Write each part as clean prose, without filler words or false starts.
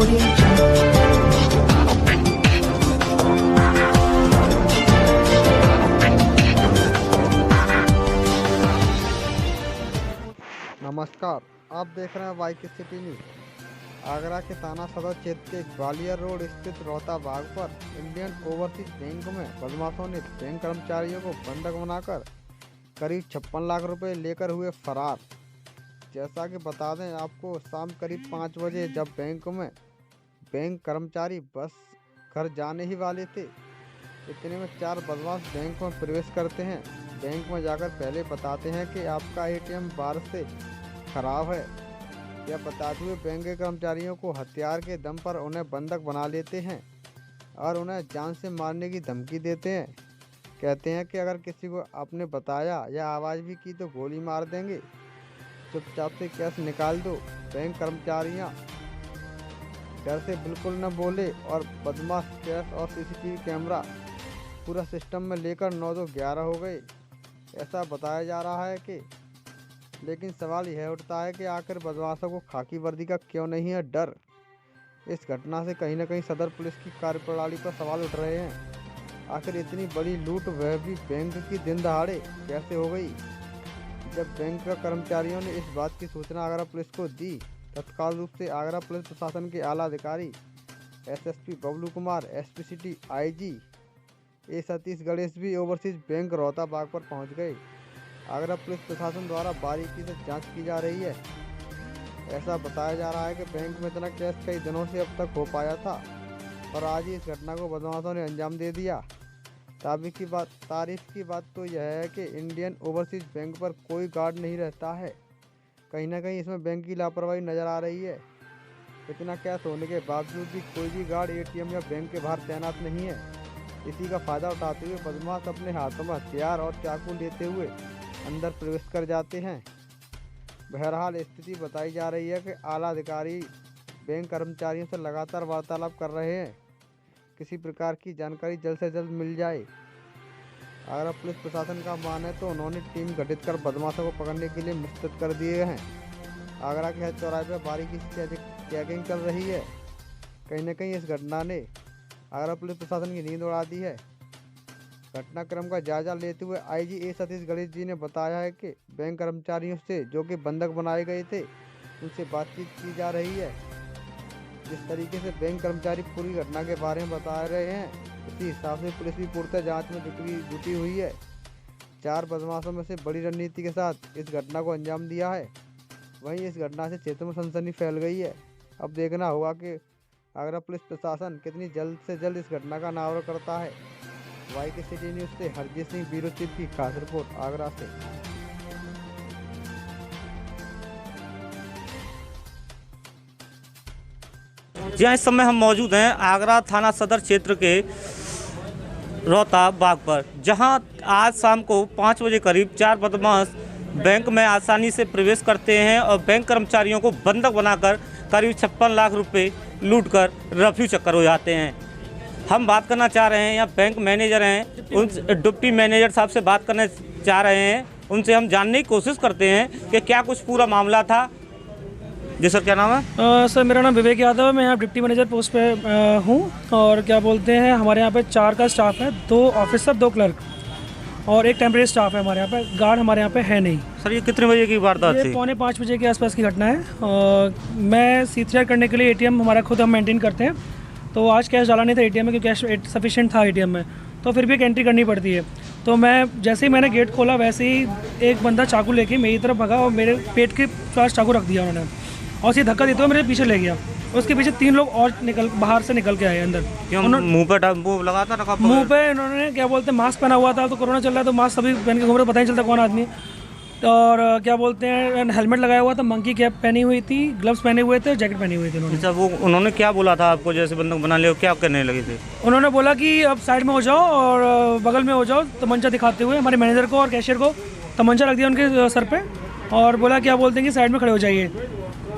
Audio Jungle. नमस्कार, आप देख रहे हैं वाई के सिटी न्यूज। आगरा के थाना सदर क्षेत्र के ग्वालियर रोड स्थित रोहता बाग पर इंडियन ओवरसीज बैंक में बदमाशों ने बैंक कर्मचारियों को बंधक बनाकर करीब 56 लाख रुपए लेकर हुए फरार। जैसा कि बता दें आपको, शाम करीब 5 बजे जब बैंक कर्मचारी बस घर जाने ही वाले थे, इतने में 4 बदमाश बैंक में प्रवेश करते हैं। बैंक में जाकर पहले बताते हैं कि आपका एटीएम बारिश से खराब है। यह बताते हुए बैंक के कर्मचारियों को हथियार के दम पर उन्हें बंधक बना लेते हैं और उन्हें जान से मारने की धमकी देते हैं। कहते हैं कि अगर किसी को आपने बताया या आवाज़ भी की तो गोली मार देंगे, चुपचाप से कैश निकाल दो। बैंक कर्मचारियां डर से बिल्कुल न बोले और बदमाश कैश और सीसीटीवी कैमरा पूरा सिस्टम में लेकर 9 तो 11 हो गए, ऐसा बताया जा रहा है कि। लेकिन सवाल यह उठता है कि आखिर बदमाशों को खाकी वर्दी का क्यों नहीं है डर। इस घटना से कहीं न कहीं सदर पुलिस की कार्यप्रणाली पर सवाल उठ रहे हैं। आखिर इतनी बड़ी लूट वह भी बैंक की दिन दहाड़े कैसे हो गई। जब बैंक के कर्मचारियों ने इस बात की सूचना आगरा पुलिस को दी, तत्काल रूप से आगरा पुलिस प्रशासन के आला अधिकारी SSP Bablu Kumar, SP city IG A Satish Ganesh भी ओवरसीज बैंक रोहता बाग पर पहुंच गए। आगरा पुलिस प्रशासन द्वारा बारीकी से जांच की जा रही है। ऐसा बताया जा रहा है कि बैंक में इतना कैश कई दिनों से अब तक हो पाया था, पर आज ही इस घटना को बदमाशों ने अंजाम दे दिया। तारीफ की बात तो यह है कि इंडियन ओवरसीज बैंक पर कोई गार्ड नहीं रहता है। कहीं ना कहीं इसमें बैंक की लापरवाही नजर आ रही है। इतना कैश होने के बावजूद भी कोई भी गार्ड एटीएम या बैंक के बाहर तैनात नहीं है। इसी का फायदा उठाते हुए बदमाश अपने हाथों में हथियार और चाकू लेते हुए अंदर प्रवेश कर जाते हैं। बहरहाल स्थिति बताई जा रही है कि आला अधिकारी बैंक कर्मचारियों से लगातार वार्तालाप कर रहे हैं। किसी प्रकार की जानकारी जल्द से जल्द मिल जाए। आगरा पुलिस प्रशासन का मान है तो उन्होंने टीम गठित कर बदमाशों को पकड़ने के लिए मुस्तैद कर दिए हैं। आगरा के हर चौराहे पर बारीकी से चेकिंग चल रही है। कहीं न कहीं इस घटना ने आगरा पुलिस प्रशासन की नींद उड़ा दी है। घटनाक्रम का जायजा लेते हुए आईजी ए सतीश गणेश जी ने बताया है कि बैंक कर्मचारियों से जो कि बंधक बनाए गए थे, उनसे बातचीत की जा रही है। जिस तरीके से बैंक कर्मचारी पूरी घटना के बारे में बता रहे हैं, उसी हिसाब से पुलिस भी पूर्णतः जांच में जुटी हुई है। 4 बदमाशों में से बड़ी रणनीति के साथ इस घटना को अंजाम दिया है। वहीं इस घटना से क्षेत्र में सनसनी फैल गई है। अब देखना होगा कि आगरा पुलिस प्रशासन कितनी जल्द से जल्द इस घटना का अनावरण करता है। वाई के सिटी न्यूज़ से हरजीत सिंह ब्यूरो चीफ की खास रिपोर्ट आगरा से। जी हाँ, इस समय हम मौजूद हैं आगरा थाना सदर क्षेत्र के रोहता बाग पर, जहां आज शाम को 5 बजे करीब 4 बदमाश बैंक में आसानी से प्रवेश करते हैं और बैंक कर्मचारियों को बंधक बनाकर करीब 56 लाख रुपए लूटकर रफू चक्कर हो जाते हैं। हम बात करना चाह रहे हैं, यहाँ बैंक मैनेजर हैं, उन डिप्टी मैनेजर साहब से बात करना चाह रहे हैं। उनसे हम जानने की कोशिश करते हैं कि क्या कुछ पूरा मामला था। जी सर, क्या नाम है? सर मेरा नाम विवेक यादव है। मैं यहाँ डिप्टी मैनेजर पोस्ट पे हूँ। और क्या बोलते हैं, हमारे यहाँ पे 4 का स्टाफ है, 2 ऑफिसर, 2 क्लर्क और 1 टेम्परेरी स्टाफ है हमारे यहाँ पे। गार्ड हमारे यहाँ पे है नहीं। सर ये कितने बजे की वारदात थी? ये 4:45 बजे के आसपास की घटना है। मैं C3R करने के लिए एटीएम हमारा खुद हम मेंटेन करते हैं, तो आज कैश डाला नहीं था एटीएम में, क्योंकि कैश सफिशिएंट था एटीएम में, तो फिर भी एक एंट्री करनी पड़ती है। तो मैं जैसे ही मैंने गेट खोला, वैसे ही एक बंदा चाकू लेके मेरी तरफ भगा और मेरे पेट के पास चाकू रख दिया उन्होंने, और उसे धक्का देते हुए मेरे पीछे ले गया। उसके पीछे 3 लोग और बाहर से निकल के आए अंदर। मुंह पे लगा था? मुंह पे इन्होंने क्या बोलते हैं मास्क पहना हुआ था, तो कोरोना चल रहा है तो मास्क सभी पहन के घूम रहे, पता नहीं चलता कौन आदमी। और क्या बोलते हैं, हेलमेट लगाया हुआ था, मंकी कैप पहनी हुई थी, ग्लव्स पहने हुए थे, जैकेट पहनी हुई थी उन्होंने। अच्छा, वो उन्होंने क्या बोला था आपको जैसे बंदूक बना लिया, क्या करने लगे थे? उन्होंने बोला कि अब साइड में हो जाओ और बगल में हो जाओ, तमंचा दिखाते हुए हमारे मैनेजर को और कैशियर को तमंचा रख दिया उनके सर पे और बोला क्या बोलते हैं कि साइड में खड़े हो जाइए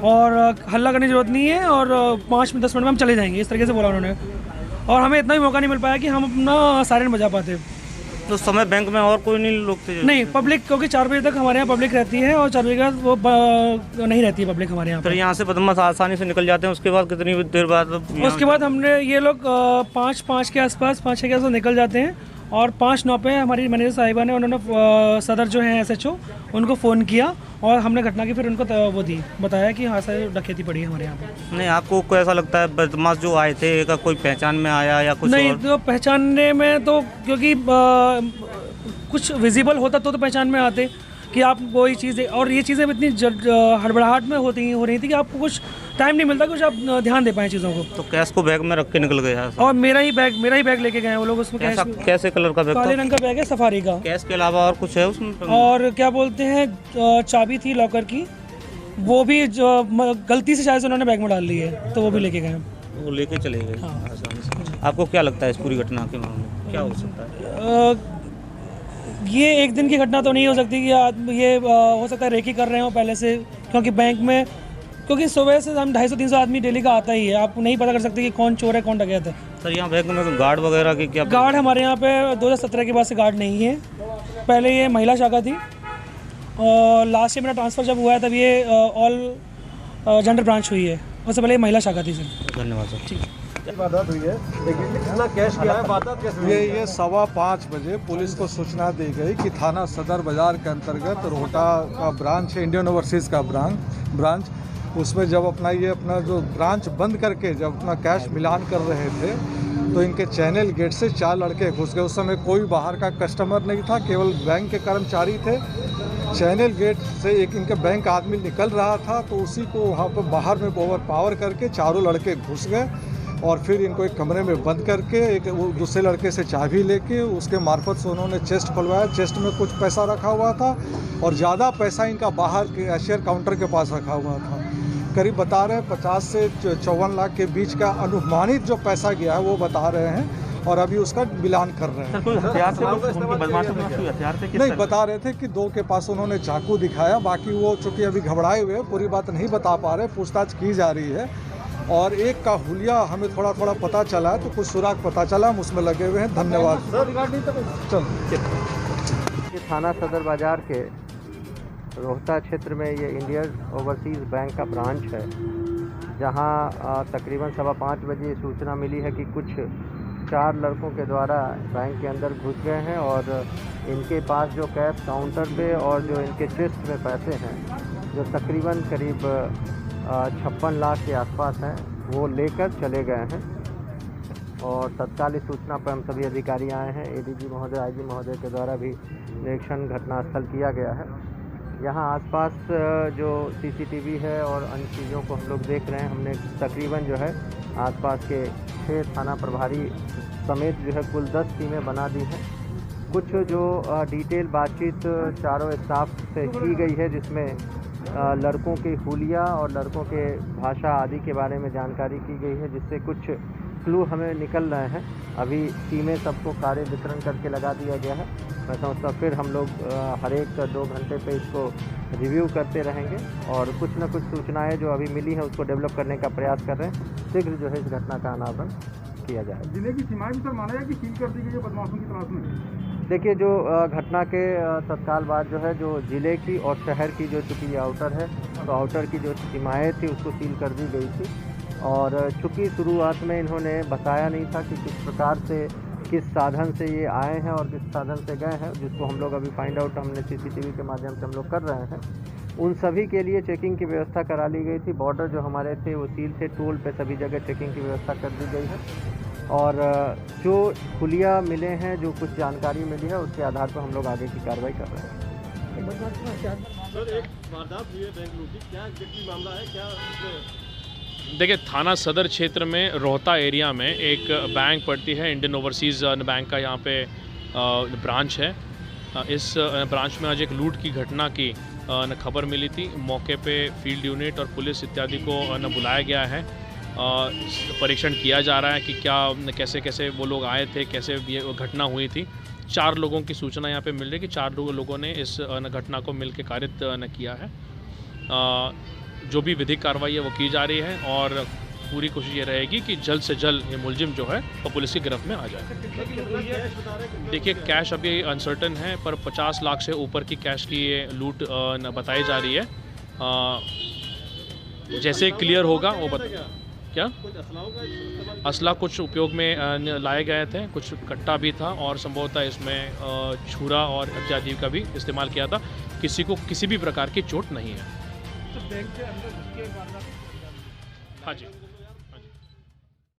और हल्ला करने की जरूरत नहीं है और 5-10 मिनट में हम चले जाएंगे, इस तरीके से बोला उन्होंने। और हमें इतना भी मौका नहीं मिल पाया कि हम अपना सायरन बजा पाते। तो समय बैंक में और कोई नहीं लोग थे? नहीं, पब्लिक, क्योंकि 4 बजे तक हमारे यहाँ पब्लिक रहती है और 4 बजे के बाद वो नहीं रहती है पब्लिक हमारे यहाँ फिर पर। यहाँ से बदमाश आसानी से निकल जाते हैं, उसके बाद कितनी देर बाद? उसके बाद हमने ये लोग 5 के आसपास 5-6 के आसपास निकल जाते हैं और 5-9 पे हमारी मैनेजर साहिबा ने, उन्होंने सदर जो हैं SHO उनको फ़ोन किया और हमने घटना की फिर उनको वो दी, बताया कि हाँ सर डकैती पड़ी है हमारे यहाँ पे। नहीं, आपको कोई ऐसा लगता है बदमाश जो आए थे का कोई पहचान में आया या कुछ? नहीं, और? तो पहचानने में तो क्योंकि कुछ विजिबल होता तो पहचान में आते कि आप कोई चीज़, और ये चीज़ें इतनी हड़बड़ाहट में हो रही थी कि आपको कुछ टाइम नहीं मिलता कुछ आप ध्यान दे पाएँ चीज़ों को। तो कैश को बैग में रख के निकल गया? और मेरा ही बैग लेके गए वो लोग। उसमें कैसे कलर का बैग? काले रंग का बैग है, सफारी का। कैश के अलावा और कुछ है उसमें? और क्या बोलते हैं, चाबी थी लॉकर की, वो भी जो गलती से शायद से उन्होंने बैग में डाल ली है, तो वो भी लेके गए। वो लेके चले गए। हाँ। आसानी से। आपको क्या लगता है इस पूरी घटना के मामले में क्या हो सकता है? ये एक दिन की घटना तो नहीं हो सकती कि ये हो सकता है रेकी कर रहे हो पहले से, क्योंकि बैंक में, क्योंकि सुबह से हम 250-300 आदमी डेली का आता ही है, आप नहीं पता कर सकते कि कौन चोर है कौन डकैत है। सर यहाँ बैंक में गार्ड वगैरह की क्या? गार्ड हमारे यहाँ पे 2017 के बाद से गार्ड नहीं है। पहले ये महिला शाखा थी और लास्ट ईयर मेरा ट्रांसफ़र जब हुआ है तब ये ऑल जेंडर ब्रांच हुई है, उससे पहले ये महिला शाखा थी सर। धन्यवाद सर। ठीक वारदात हुई है, लेकिन कितना कैश किया है, वारदात कैसे हुई? ये 5:15 बजे पुलिस को सूचना दी गई कि थाना सदर बाजार के अंतर्गत रोहटा का ब्रांच है, इंडियन ओवरसीज़ का ब्रांच, उसमें जब अपना जो ब्रांच बंद करके जब अपना कैश मिलान कर रहे थे तो इनके चैनल गेट से 4 लड़के घुस गए। उस समय कोई बाहर का कस्टमर नहीं था, केवल बैंक के कर्मचारी थे। चैनल गेट से एक इनके बैंक आदमी निकल रहा था तो उसी को वहाँ पर बाहर में ओवर पावर करके चारों लड़के घुस गए और फिर इनको एक कमरे में बंद करके एक वो दूसरे लड़के से चाबी लेके उसके मार्फत से उन्होंने चेस्ट खुलवाया। चेस्ट में कुछ पैसा रखा हुआ था और ज़्यादा पैसा इनका बाहर के कैशियर काउंटर के पास रखा हुआ था। करीब बता रहे हैं 50 से 54 लाख के बीच का अनुमानित जो पैसा गया है वो बता रहे हैं और अभी उसका मिलान कर रहे हैं। नहीं, बता रहे थे कि 2 के पास उन्होंने चाकू दिखाया, बाकी वो चूँकि अभी घबराए हुए हैं पूरी बात नहीं बता पा रहे, पूछताछ की जा रही है। और एक का हुलिया हमें थोड़ा पता चला है, तो कुछ सुराग पता चला, हम उसमें लगे हुए हैं। धन्यवाद। चल थाना सदर बाजार के रोहता क्षेत्र में ये इंडियन ओवरसीज़ बैंक का ब्रांच है, जहां तकरीबन 5:15 बजे सूचना मिली है कि कुछ 4 लड़कों के द्वारा बैंक के अंदर घुस गए हैं और इनके पास जो कैश काउंटर पे और जो इनके चेस्ट में पैसे हैं जो तकरीबन करीब 56 लाख के आसपास हैं वो लेकर चले गए हैं। और तत्काल इस सूचना पर हम सभी अधिकारी आए हैं। ADG महोदय, IG महोदय के द्वारा भी निरीक्षण घटनास्थल किया गया है। यहाँ आसपास जो CCTV है और अन्य चीज़ों को हम लोग देख रहे हैं। हमने तकरीबन जो है आसपास के 6 थाना प्रभारी समेत जो है कुल 10 टीमें बना दी हैं। कुछ जो डिटेल बातचीत चारों स्टाफ से की गई है, जिसमें लड़कों के हुलिया और लड़कों के भाषा आदि के बारे में जानकारी की गई है, जिससे कुछ क्लू हमें निकल रहे हैं। अभी टीमें सबको कार्य वितरण करके लगा दिया गया है। मैं समझता फिर हम लोग हर एक 2 घंटे पे इसको रिव्यू करते रहेंगे और कुछ न कुछ सूचनाएं जो अभी मिली हैं उसको डेवलप करने का प्रयास कर रहे हैं। शीघ्र जो है इस घटना का अनावरण किया जाए। जिले की सीमाएं भी सर माना जाए कि सील कर दी गई है बदमाशों की तलाश में? देखिए, जो घटना के तत्काल बाद जो है जो ज़िले की और शहर की जो चूँकि ये आउटर है तो आउटर की जो सीमाएँ थी उसको सील कर दी गई थी। और चूँकि शुरुआत में इन्होंने बताया नहीं था कि किस प्रकार से किस साधन से ये आए हैं और किस साधन से गए हैं, जिसको हम लोग अभी फाइंड आउट हमने CCTV के माध्यम से हम लोग कर रहे हैं। उन सभी के लिए चेकिंग की व्यवस्था करा ली गई थी। बॉर्डर जो हमारे थे वो सील थे, टोल पे सभी जगह चेकिंग की व्यवस्था कर दी गई है। और जो खुलिया मिले हैं, जो कुछ जानकारी मिली है, उसके आधार पर हम लोग आगे की कार्रवाई कर रहे हैं। सर, एक वारदात हुई है बैंक लूट की, क्या एग्जैक्टली मामला है, क्या? देखिए, थाना सदर क्षेत्र में रोहता एरिया में एक बैंक पड़ती है, इंडियन ओवरसीज़ बैंक का यहाँ पे ब्रांच है। इस ब्रांच में आज एक लूट की घटना की खबर मिली थी। मौके पे फील्ड यूनिट और पुलिस इत्यादि को बुलाया गया है। परीक्षण किया जा रहा है कि क्या कैसे कैसे वो लोग आए थे, कैसे ये घटना हुई थी। 4 लोगों की सूचना यहाँ पे मिल रही है कि 4 लोगों ने इस घटना को मिलकर कारित किया है। जो भी विधिक कार्रवाई है वो की जा रही है और पूरी कोशिश ये रहेगी कि जल्द से जल्द ये मुलजिम जो है वो पुलिस की गिरफ्त में आ जाए। देखिए कैश अभी अनसर्टन है, पर 50 लाख से ऊपर की कैश की ये लूट बताई जा रही है। जैसे क्लियर होगा वो क्या असला कुछ उपयोग में लाए गए थे, कुछ कट्टा भी था और संभवतः इसमें छुरा और इत्यादि का भी इस्तेमाल किया था। किसी को किसी भी प्रकार की चोट नहीं है। हाँ जी।